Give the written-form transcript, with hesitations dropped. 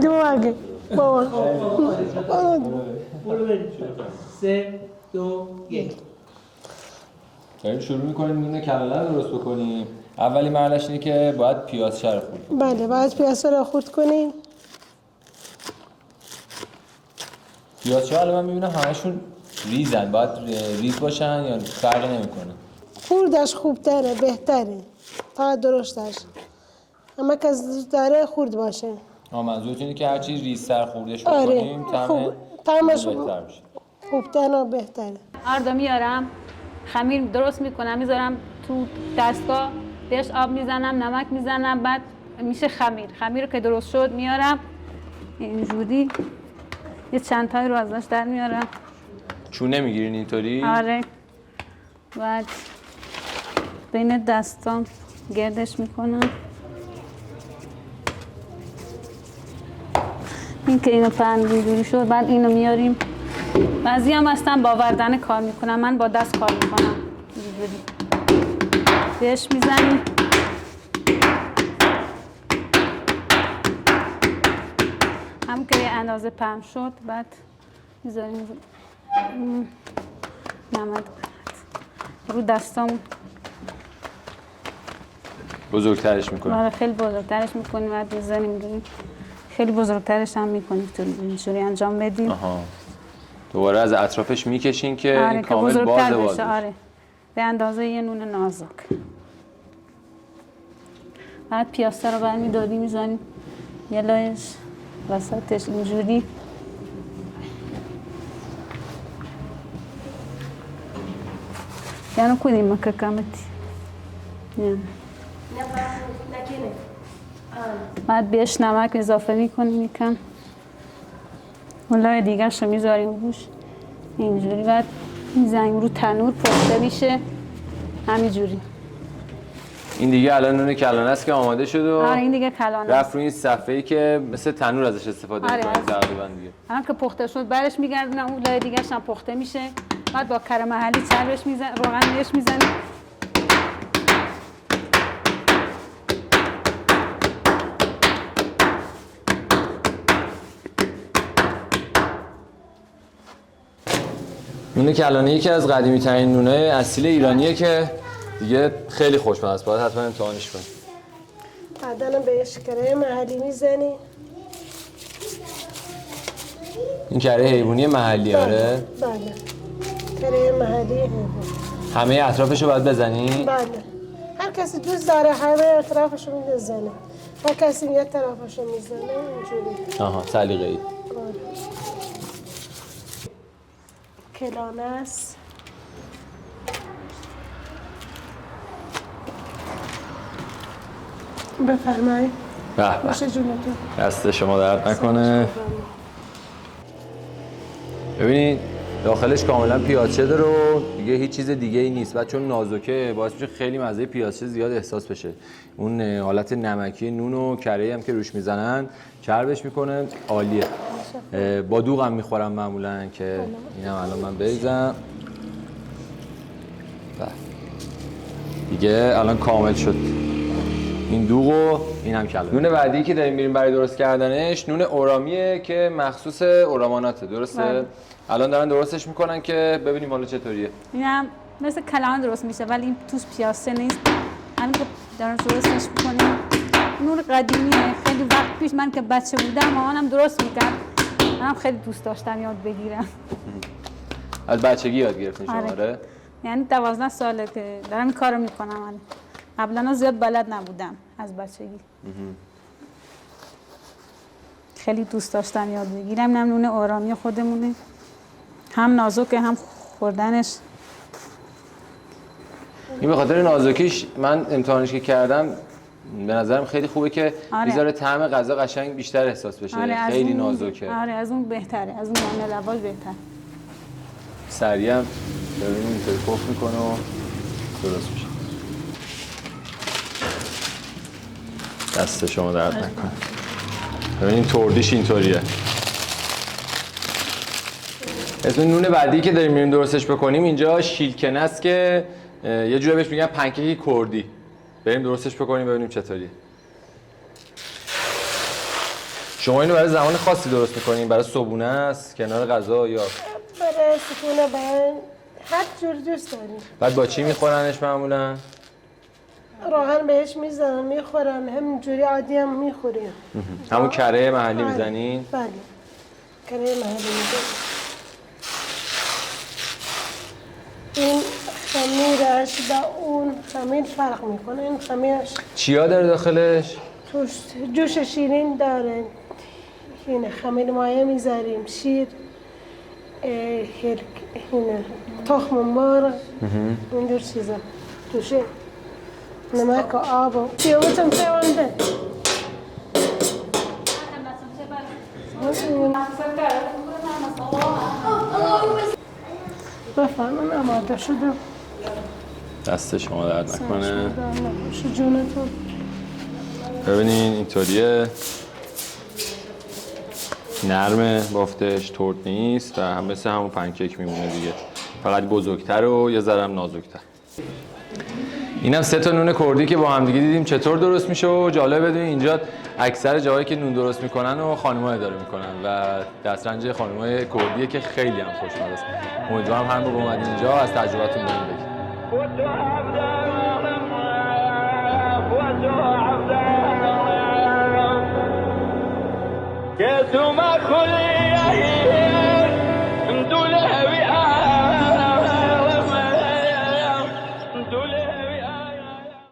دوگه بابا 3 2 1 داریم شروع میکنیم نون کلانه رو درست بکنیم. اولی مرحله‌اش اینه که باید پیازچه رو خورد کنیم. بله باید پیازچه رو خورد کنیم. پیازچه الان من میبینم همشون ریزن، باید ریز باشن یا فرقی نمیکنه؟ خوردش خوبتره، بهتره تا درشتش، اما که داره خورد باشه. منظورت اینه که هرچی ریزتر خوردش آره. بکنیم طعمش بهتر میشه. خوبتر و بهتره. آردو میارم، خمیر درست میکنم، میذارم تو دستگاه، بهش آب میزنم، نمک میزنم، بعد میشه خمیر رو که درست شد میارم اینجوری یه چند تایی رو ازش در میارم. چون نمیگیرین اینطوری؟ آره. بعد بین دستام گردش میکنم. این که اینو پهن اینجوری شد، بعد اینو میاریم. بعضی هم هستن با وردن کار میکنم، من با دست کار میکنم. اینجوری بهش میزنیم. هم که یه اندازه پهن شد، بعد میذاریم نمد رو دستام. بزرگترش میکنیم. آره خیلی بزرگترش میکنیم، بعد میذاریم خیلی بزرگترش هم میکنیم تو اینجوری انجام بدیم. دوباره از اطرافش میکشین که آره این که کامل بزرگتر باز بشه. آره به اندازه یه نون نازک. بعد پیاسته رو برمی‌داری میزنیم یه لایش وسطش اینجوری. یعنی کدیم مککمتی بعد بهش نمک اضافه میکنیم یکم، اون لای دیگرش رو میذاریم روش اینجوری، بعد میزنیم رو تنور پخته میشه همینجوری. این دیگه الان نون کلانه است که آماده شد و آره این دیگه کلانه رفت روی این صفحه‌ای که مثل تنور ازش استفاده می‌کنید تقریبا دیگه. الان که پخته شد برش میگردونم، اون لای دیگرش هم پخته میشه، بعد با کره محلی چربش میزنیم، روغن بهش میزنیم. نون کلانه یکی از قدیمی ترین نونای اصیل ایرانیه که دیگه خیلی خوشمزه است، باید حتما امتحانش کنید. بعداً بهش کره محلی میزنی. این کره حیوانی محلی آره؟ بله کره محلی حیوانی. همه اطرافشو باید بزنی؟ بله هر کسی دوست داره همه اطرافشو میزنه، هر کسی یه طرفشو میزنه اینجوری. سلیقه‌ای. کلانه است. بفرمایید. باشه جونتون. دست شما درد نکنه. ببینید داخلش کاملا پیازچه داره و دیگه هیچ چیز دیگه ای نیست و چون نازکه باعث میشه خیلی مزه پیازچه زیاد احساس بشه. اون حالت نمکی نون و کره‌ای هم که روش میزنن چربش میکنه، عالیه. با دوغ هم میخورم معمولا که اینم الان من بریزم. دیگه الان کامل شد این دوغ و این هم کلانه. نون بعدی که داریم میریم برای درست کردنش نون اورامیه که مخصوص اوراماناته، درسته؟ بله. الان دارن درستش میکنن که ببینیم حالا چطوریه. اینم مثل کلانه درست میشه ولی این توش پیاسته نیست. همین که دارن درستش میکنیم. نون قدیمیه، خیلی وقت پیش من که بچه بودم مامانم درست میکرد. منم خیلی دوست داشتم یاد بگیرم. از بچگی یاد گرفتین شما؟ آره. یعنی 12 ساله که دارم این کارو میکنم. من قبلا زیاد بلد نبودم از بچگی. خیلی دوست داشتم یاد بگیرم. نون اورامی خودمونه، هم نازکه هم خوردنش این به خاطر نازکیش من امتحانش که کردم به نظرم خیلی خوبه که میذاره طعم غذا قشنگ بیشتر احساس بشه. خیلی نازکه. آره از اون بهتره، از اون نان لواش بهتر. سریع هم ببینیم اینطوری پخت میکنه و درست میشه. دست شما درد نکنه. ببینید تردیش اینطوریه. اسم نون بعدی که داریم میریم درستش بکنیم اینجا شیلکنه است که یه جوری بهش میگن پنکیک کردی. بریم درستش بکنیم ببینیم چطوریه. شما اینو برای زمان خاصی درست میکنین؟ برای صبحونه است، کنار غذا یا برای صبحونه، برای هر جور دوست داریم. بعد با چی میخورنش معمولا؟ روغن بهش میزنن میخورن، همینجوری عادی هم میخوریم. همون کره محلی میزنین؟ بله. کره محلی میزنین. این خمیرش با اون خمیر فرق میکنه. این خمیرش چیا داره داخلش؟ توش جوش شیرین داره. این خمیر مایه میذاریم، شیر، تخم مرغ، اینجور چیزا توشه. نمک و آب و سیاوتم سیوانده. بفرمون آماده شده. دست شما درد نکنه. جونتون. ببینین اینطوریه. نرمه بافتش، ترد نیست و هم مثل همون پنکیک میمونه دیگه. فقط بزرگتر و یه ذره نازکتر. اینم 3 تا نون کردی که با هم دیگه دیدیم چطور درست میشه و جالب بدونید اینجا اکثر جاهایی که نون درست میکنن و خانم‌ها اداره میکنن و دسترنج خانم‌های کردیه که خیلی هم خوشمزه است. امیدوارم هر موقع اومدین اینجا از تجربتون بهم بگید.